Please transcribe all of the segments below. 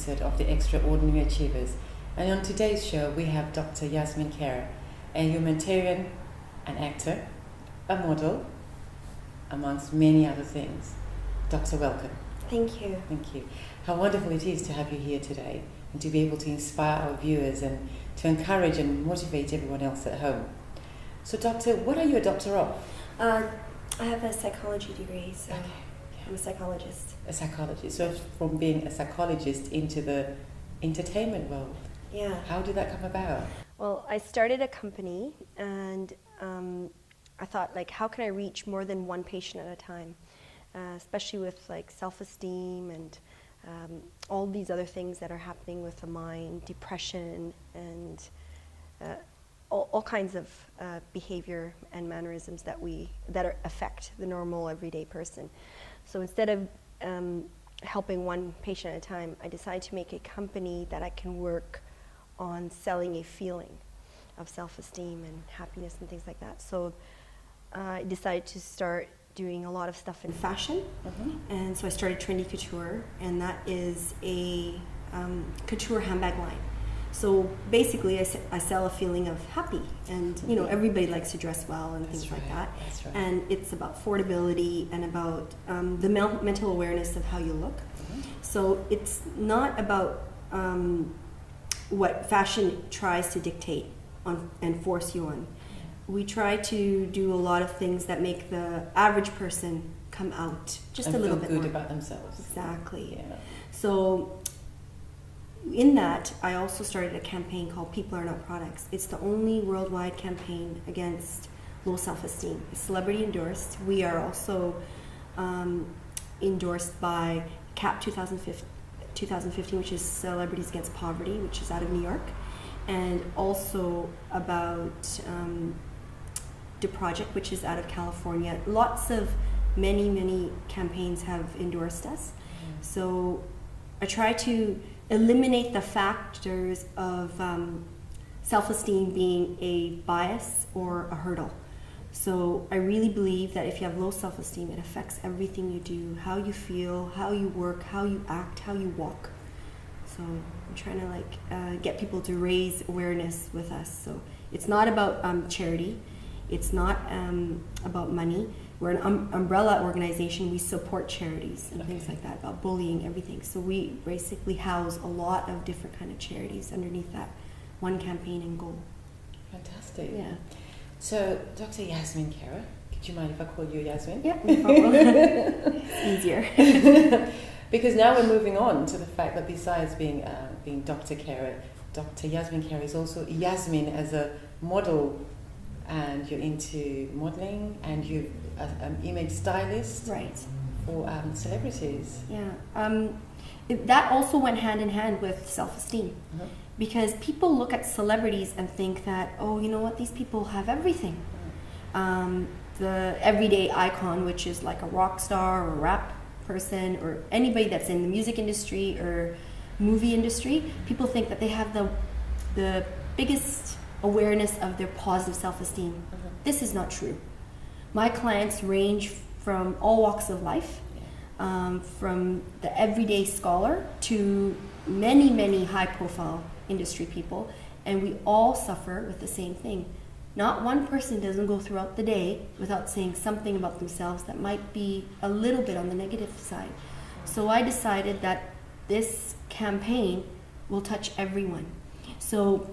episode of The Extraordinary Achievers. And on today's show, we have Dr. Yasmine Khera, a humanitarian, an actor, a model, amongst many other things. Doctor, welcome. Thank you. Thank you. How wonderful it is to have you here today and to be able to inspire our viewers and to encourage and motivate everyone else at home. So, Doctor, what are you a doctor of? I have a psychology degree, so Okay. I'm a psychologist. A psychologist. So, from being a psychologist into the entertainment world, Yeah. how did that come about? Well, I started a company, and I thought, like, how can I reach more than one patient at a time, especially with like self-esteem and all these other things that are happening with the mind, depression, and all kinds of behavior and mannerisms that affect the normal everyday person. So instead of helping one patient at a time, I decided to make a company that I can work on selling a feeling of self-esteem and happiness and things like that. So I decided to start doing a lot of stuff in fashion, and so I started Trendy Couture, and that is a couture handbag line. So basically, I sell a feeling of happy, and you know, everybody likes to dress well and things like that. That's right. And it's about affordability and about the mental awareness of how you look. So it's not about what fashion tries to dictate on and force you on. We try to do a lot of things that make the average person come out just and a little feel bit good more. about themselves. Exactly. Yeah. So in that, I also started a campaign called People Are Not Products. It's the only worldwide campaign against low self-esteem. It's celebrity endorsed. We are also endorsed by CAP 2015, which is Celebrities Against Poverty, which is out of New York, and also about the project, which is out of California. Lots of many campaigns have endorsed us. So I try to eliminate the factors of self-esteem being a bias or a hurdle. So I really believe that if you have low self-esteem, it affects everything you do, how you feel, how you work, how you act, how you walk. So I'm trying to get people to raise awareness with us. So it's not about charity. It's not about money. We're an umbrella organization. We support charities and things like that, about bullying, everything. So we basically house a lot of different kind of charities underneath that one campaign and goal. Fantastic. Yeah. So, Dr. Yasmine Khera, could you mind if I call you Yasmine? Yeah, no problem. It's easier. Because now we're moving on to the fact that besides being Dr. Khera, Dr. Yasmine Khera is also Yasmine as a model, and you're into modeling, and you're an image stylist, Right. for celebrities. Yeah. That also went hand in hand with self-esteem. Because people look at celebrities and think that, oh, you know what, these people have everything. The everyday icon, which is like a rock star or a rap person or anybody that's in the music industry or movie industry, people think that they have the biggest awareness of their positive self-esteem. This is not true. My clients range from all walks of life, from the everyday scholar to many high-profile industry people, and we all suffer with the same thing. Not one person doesn't go throughout the day without saying something about themselves that might be a little bit on the negative side. So I decided that this campaign will touch everyone. So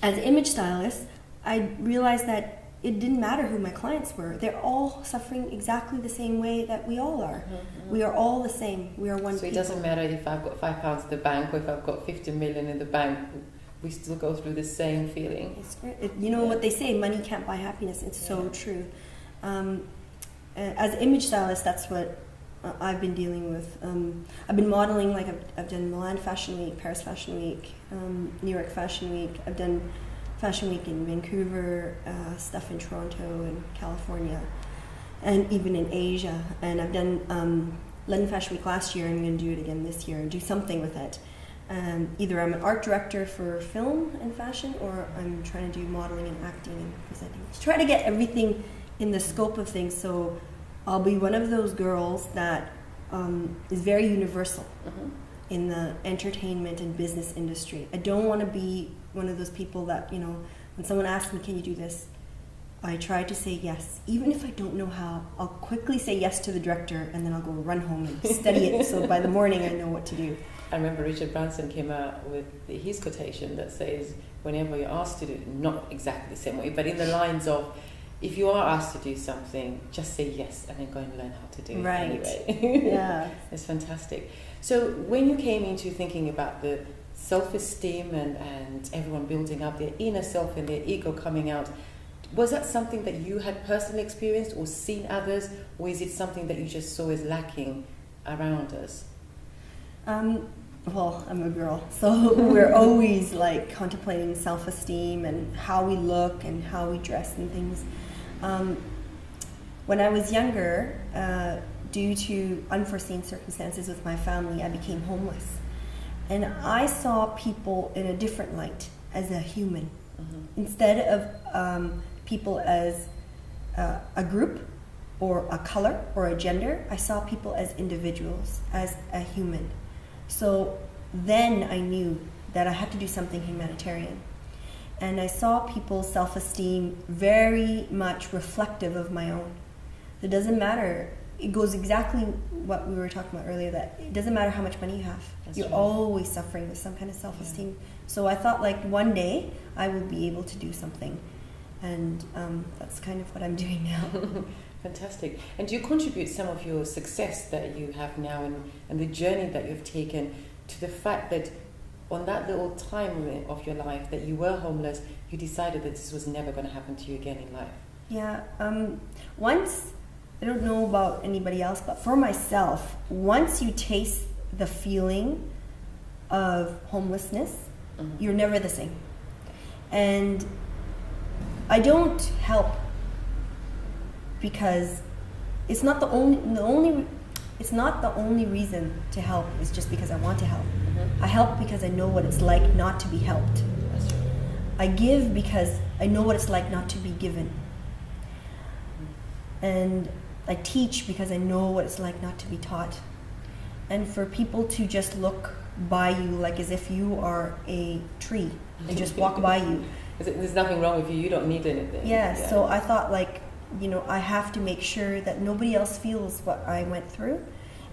as an image stylist, I realized that it didn't matter who my clients were. They're all suffering exactly the same way that we all are. We are all the same. We are one So it people. doesn't matter if I've got £5 in the bank or if I've got 50 million in the bank, we still go through the same feeling. It's great. You know what they say, money can't buy happiness. It's so true. As an image stylist, that's what I've been dealing with. I've been modeling, like I've done Milan Fashion Week, Paris Fashion Week, New York Fashion Week. I've done Fashion Week in Vancouver, stuff in Toronto and California, and even in Asia. And I've done London Fashion Week last year. I'm going to do it again this year and do something with it. Either I'm an art director for film and fashion, or I'm trying to do modeling and acting and presenting. Just try to get everything in the scope of things. So I'll be one of those girls that is very universal in the entertainment and business industry. I don't want to be one of those people that, when someone asks me, can you do this? I try to say yes. Even if I don't know how, I'll quickly say yes to the director, and then I'll go run home and study it, so by the morning I know what to do. I remember Richard Branson came out with his quotation that says, whenever you're asked to do it, not exactly the same way, but in the lines of, if you are asked to do something, just say yes and then go and learn how to do it anyway. Yeah. It's fantastic. So when you came into thinking about the self-esteem and everyone building up their inner self and their ego coming out, was that something that you had personally experienced or seen others, or is it something that you just saw as lacking around us? Well, I'm a girl, so we're always like contemplating self-esteem and how we look and how we dress and things. When I was younger, due to unforeseen circumstances with my family, I became homeless. And I saw people in a different light, as a human. Instead of people as a group or a color or a gender, I saw people as individuals, as a human. So then I knew that I had to do something humanitarian. And I saw people's self-esteem very much reflective of my own. It doesn't matter. It goes exactly what we were talking about earlier, that it doesn't matter how much money you have. You're always suffering with some kind of self-esteem. Yeah. So I thought like one day I will be able to do something. And that's kind of what I'm doing now. Fantastic. And do you contribute some of your success that you have now and the journey that you've taken to the fact that on that little time of your life that you were homeless, you decided that this was never going to happen to you again in life? Yeah. Once, I don't know about anybody else, but for myself, once you taste the feeling of homelessness, you're never the same. And I don't help because it's not the only reason to help is just because I want to help. I help because I know what it's like not to be helped. That's true. I give because I know what it's like not to be given. And I teach because I know what it's like not to be taught. And for people to just look by you like as if you are a tree and just walk by you. There's nothing wrong with you, you don't need anything. Yeah, so I thought like, I have to make sure that nobody else feels what I went through.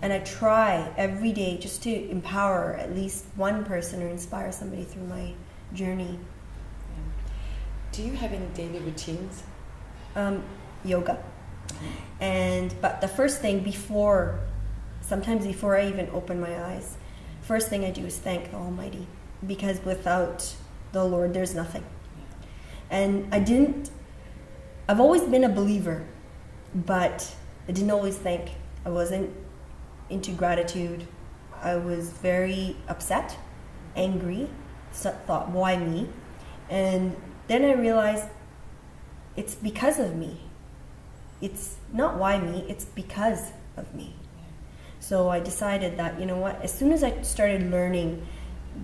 And I try every day just to empower at least one person or inspire somebody through my journey. Do you have any daily routines? Yoga. But the first thing sometimes before I even open my eyes, first thing I do is thank the Almighty, because without the Lord there's nothing. And I've always been a believer, but I didn't always think. I wasn't into gratitude. I was very upset, angry, thought, why me? And then I realized it's because of me. It's not why me, it's because of me. So I decided that, as soon as I started learning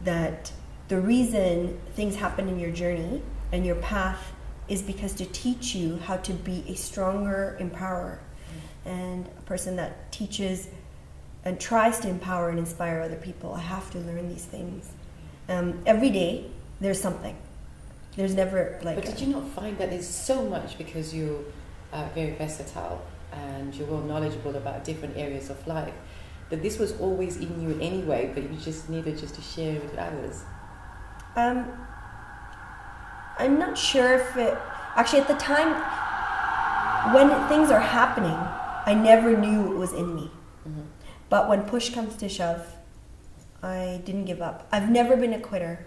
that the reason things happen in your journey and your path is because to teach you how to be a stronger empowerer and a person that teaches and tries to empower and inspire other people. I have to learn these things. Every day, there's something. There's never like... But did you not find that there's so much, because you're very versatile and you're well knowledgeable about different areas of life, that this was always in you anyway, but you just needed just to share it with others? I'm not sure if it... Actually, at the time, when things are happening, I never knew it was in me. But when push comes to shove, I didn't give up. I've never been a quitter.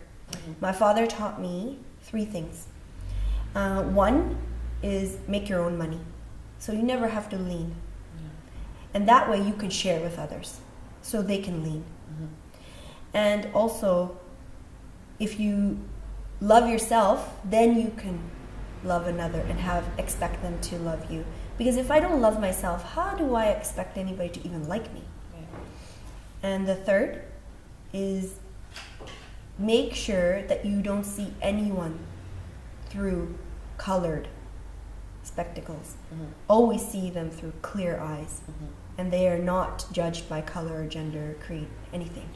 My father taught me 3 things. One is make your own money. So you never have to lean. And that way you can share with others, so they can lean. And also, if you love yourself, then you can love another and expect them to love you. Because if I don't love myself, how do I expect anybody to even like me? And the third is make sure that you don't see anyone through colored spectacles. Always see them through clear eyes. And they are not judged by color or gender, creed, anything.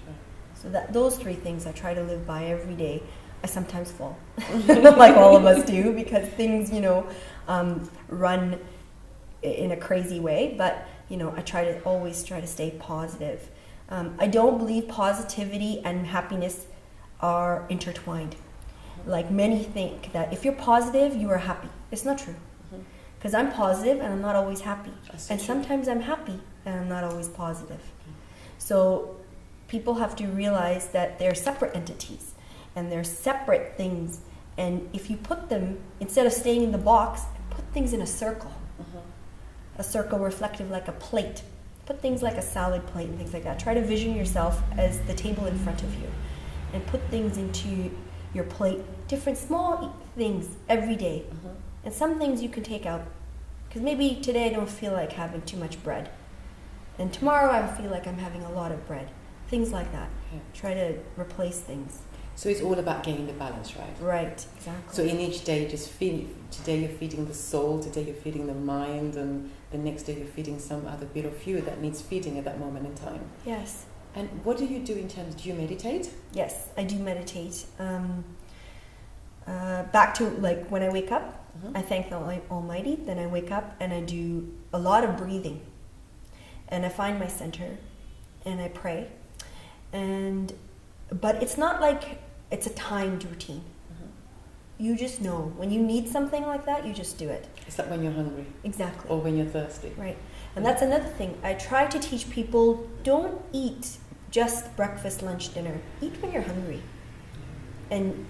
So that those three things I try to live by every day. I sometimes fall, like all of us do, because things, run in a crazy way. But, I always try to stay positive. I don't believe positivity and happiness are intertwined. Like many think that if you're positive, you are happy. It's not true. Because I'm positive and I'm not always happy. And sometimes I'm happy and I'm not always positive. So people have to realize that they're separate entities and they're separate things. And if you put them, instead of staying in the box, put things in a circle. A circle reflective like a plate. Put things like a salad plate and things like that. Try to vision yourself as the table in front of you. And put things into your plate, different small things every day. And some things you can take out. Because maybe today I don't feel like having too much bread. And tomorrow I feel like I'm having a lot of bread. Things like that. Yeah. Try to replace things. So it's all about getting the balance, right? Right, exactly. So in each day, just feed. Today you're feeding the soul, today you're feeding the mind, and the next day you're feeding some other bit of you that needs feeding at that moment in time. Yes. And what do you do in terms, do you meditate? Yes, I do meditate. Back to like when I wake up, I thank the Almighty, then I wake up and I do a lot of breathing. And I find my center and I pray. But it's not like it's a timed routine. You just know. When you need something like that, you just do it. It's like when you're hungry. Exactly. Or when you're thirsty. Right. And that's another thing. I try to teach people, don't eat just breakfast, lunch, dinner. Eat when you're hungry. And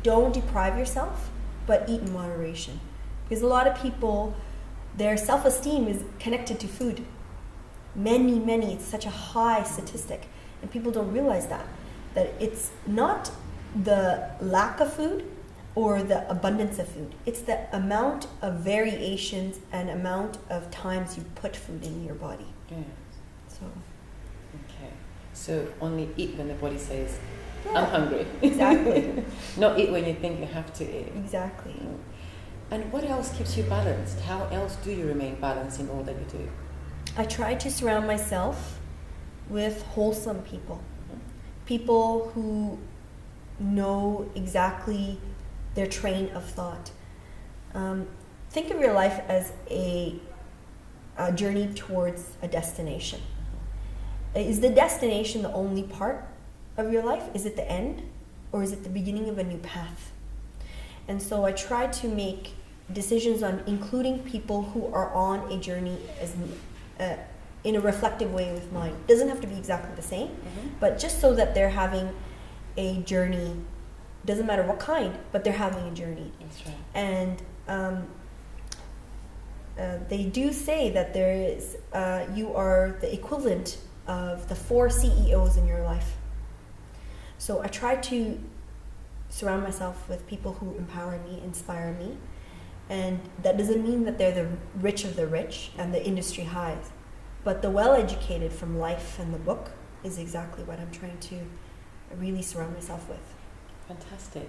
don't deprive yourself, but eat in moderation. Because a lot of people, their self-esteem is connected to food. Many, it's such a high statistic. And people don't realize that it's not the lack of food or the abundance of food. It's the amount of variations and amount of times you put food in your body. Yeah. So. Okay. So only eat when the body says, I'm hungry. Exactly. Not eat when you think you have to eat. Exactly. And what else keeps you balanced? How else do you remain balanced in all that you do? I try to surround myself with wholesome people. People who know exactly their train of thought. Think of your life as a journey towards a destination. Is the destination the only part of your life? Is it the end? Or is it the beginning of a new path? And so I try to make decisions on including people who are on a journey as in a reflective way with mine. Doesn't have to be exactly the same, but just so that they're having a journey, doesn't matter what kind, but they're having a journey. That's right. And they do say that there is, you are the equivalent of the 4 CEOs in your life. So I try to surround myself with people who empower me, inspire me. And that doesn't mean that they're the rich of the rich and the industry highs. But the well-educated from life and the book is exactly what I'm trying to really surround myself with. Fantastic.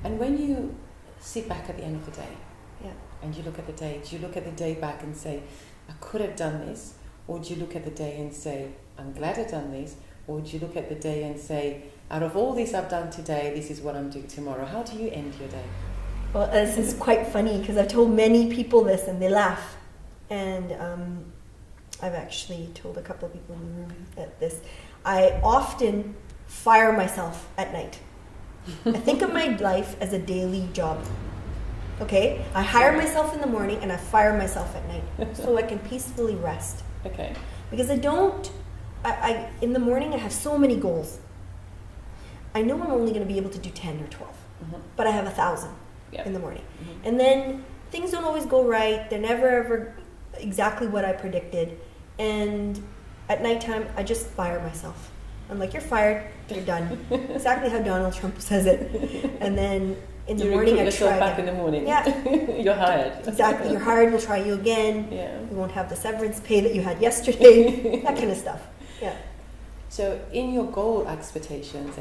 And when you sit back at the end of the day, Yeah. and you look at the day, do you look at the day back and say, I could have done this? Or do you look at the day and say, I'm glad I've done this? Or do you look at the day and say, out of all this I've done today, this is what I'm doing tomorrow? How do you end your day? Well, this is quite funny because I've told many people this and they laugh. And I've actually told a couple of people in the room at this. I often fire myself at night. I think of my life as a daily job. Okay? I hire myself in the morning and I fire myself at night so I can peacefully rest. Okay. Because I in the morning I have so many goals. I know I'm only going to be able to do 10 or 12, but I have 1,000 in the morning. And then things don't always go right. They're never ever exactly what I predicted. And at nighttime, I just fire myself. I'm like, you're fired, you're done. Exactly how Donald Trump says it. And then in the morning, I try back again. in the morning. Yeah. You're hired. Exactly. You're hired, we'll try you again. Yeah. You won't have the severance pay that you had yesterday. That kind of stuff. Yeah. So in your goal expectations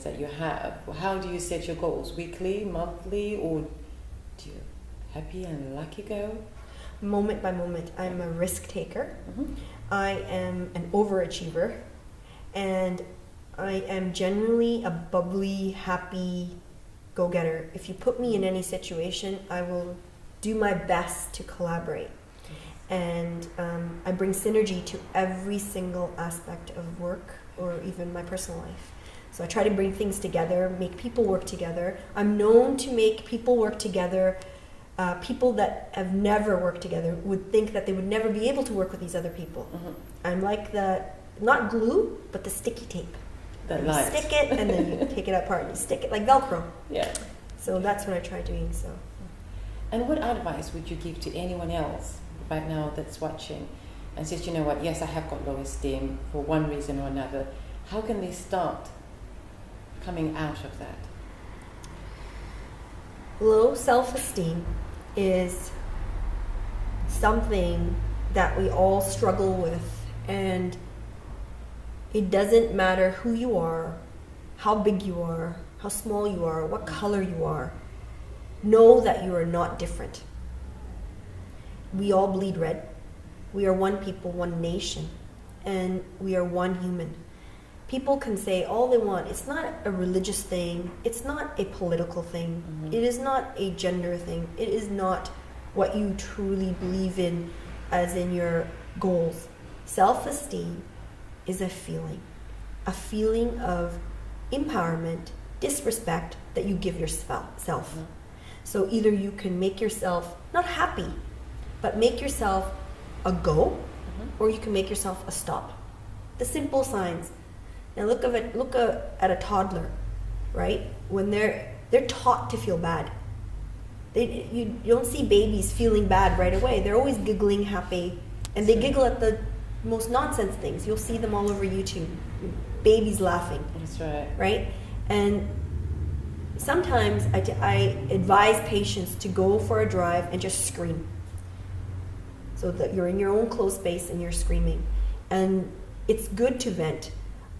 that you have, how do you set your goals? Weekly, monthly, or do you happy and lucky go? Moment by moment. I'm a risk taker. I am an overachiever. And I am generally a bubbly, happy go-getter. If you put me in any situation, I will do my best to collaborate. And I bring synergy to every single aspect of work or even my personal life. So I try to bring things together, make people work together. I'm known to make people work together. People that have never worked together would think that they would never be able to work with these other people. Mm-hmm. I'm like the, not glue, but the sticky tape. You stick it and then you take it apart and you stick it like Velcro. Yeah. So that's what I try doing. So. And what advice would you give to anyone else right now that's watching and says, you know what, yes, I have got low esteem for one reason or another. How can they start coming out of that? Low self-esteem is something that we all struggle with, and it doesn't matter who you are, how big you are, how small you are, what color you are. Know that you are not different. We all bleed red. We are one people, one nation, and we are one human. People can say all they want. It's not a religious thing. It's not a political thing. Mm-hmm. It is not a gender thing. It is not what you truly believe in as in your goals. Self-esteem is a feeling of empowerment, disrespect that you give yourself. Mm-hmm. So either you can make yourself not happy, but make yourself a go, mm-hmm. or you can make yourself a stop. The simple signs. Now look at a toddler, right? When they're taught to feel bad. You don't see babies feeling bad right away. They're always giggling, happy, and they giggle at the most nonsense things. You'll see them all over YouTube. Babies laughing. That's right. Right? And sometimes I advise patients to go for a drive and just scream. So that you're in your own closed space and you're screaming. And it's good to vent.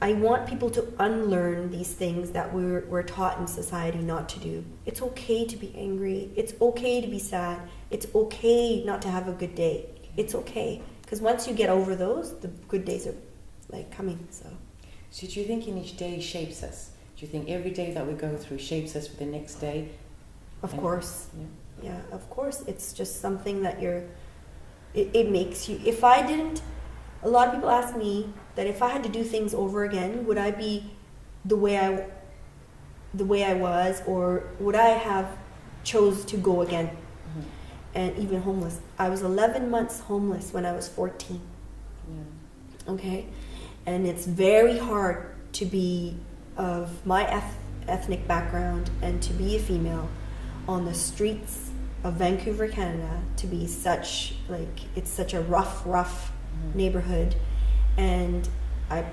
I want people to unlearn these things that we're taught in society not to do. It's okay to be angry. It's okay to be sad. It's okay not to have a good day. It's okay. Because once you get over those, the good days are like coming. So do you think each day shapes us? Do you think every day that we go through shapes us for the next day? Of course. Yeah, of course. It's just something that it makes you. If I didn't, a lot of people ask me that if I had to do things over again, would I be the way I was, or would I have chose to go again? Mm-hmm. And even homeless. I was 11 months homeless when I was 14. Yeah. Okay? And it's very hard to be of my ethnic background and to be a female on the streets of Vancouver, Canada, to be it's such a rough mm-hmm. neighborhood. And I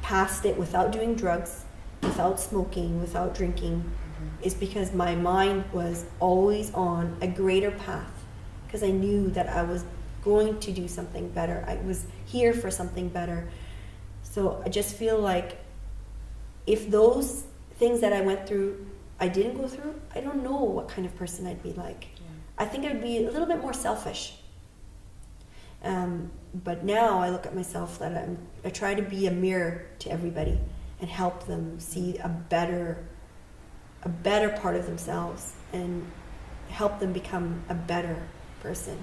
passed it without doing drugs, without smoking, without drinking, mm-hmm. is because my mind was always on a greater path, because I knew that I was going to do something better. I was here for something better. So I just feel like if those things that I went through, I didn't go through, I don't know what kind of person I'd be like. Yeah. I think I'd be a little bit more selfish. But now I look at myself that I try to be a mirror to everybody and help them see a better part of themselves and help them become a better person.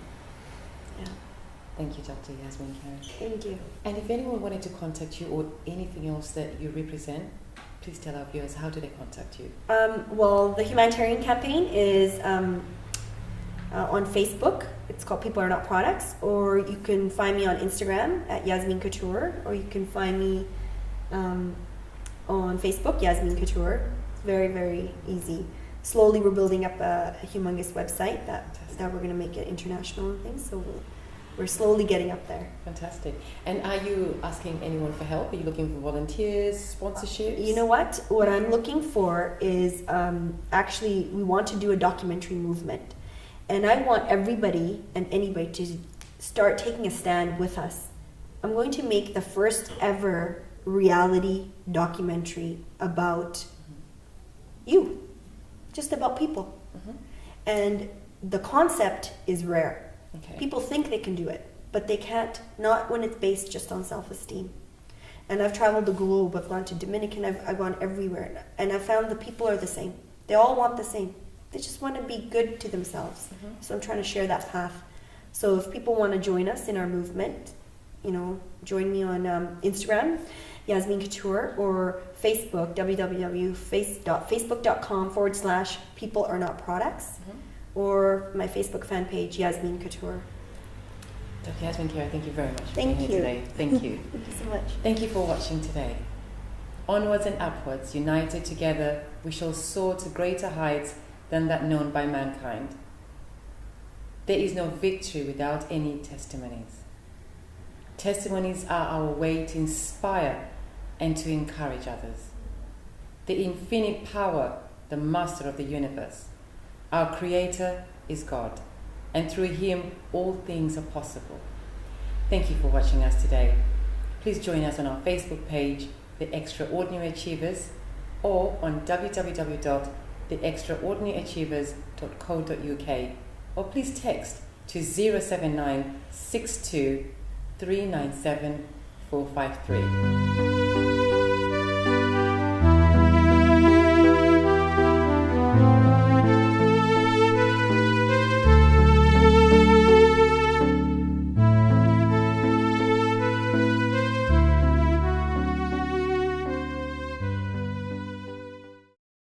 Yeah. Thank you, Dr. Yasmine Khera. Thank you. And if anyone wanted to contact you or anything else that you represent, please tell our viewers, how do they contact you? Well, the Humanitarian campaign is on Facebook. It's called People Are Not Products. Or you can find me on Instagram at Yasmine Couture. Or you can find me on Facebook, Yasmine Couture. It's very, very easy. Slowly we're building up a humongous website that we're going to make it international and things. So we're slowly getting up there. Fantastic. And are you asking anyone for help? Are you looking for volunteers, sponsorships? You know what? What I'm looking for is actually we want to do a documentary movement. And I want everybody and anybody to start taking a stand with us. I'm going to make the first ever reality documentary about mm-hmm. you, just about people. Mm-hmm. And the concept is rare. Okay. People think they can do it, but they can't, not when it's based just on self-esteem. And I've traveled the globe. I've gone to Dominican. I've gone everywhere. And I've found the people are the same. They all want the same. They just want to be good to themselves. So I'm trying to share that path. So if people want to join us in our movement, join me on Instagram, Yasmine Couture, or Facebook, www.facebook.com/peoplearenotproducts, or my Facebook fan page, Yasmine Couture. Dr. Yasmine Khera, thank you very much for Thank being you. here today. Thank you. Thank you so much. Thank you for watching today. Onwards and upwards, united together, we shall soar to greater heights than that known by mankind. There is no victory without any testimonies. Testimonies are our way to inspire and to encourage others. The infinite power, the master of the universe, our creator is God, and through him all things are possible. Thank you for watching us today. Please join us on our Facebook page, The Extraordinary Achievers, or on www.theextraordinaryachievers.co.uk, or please text to 079 62 397 453.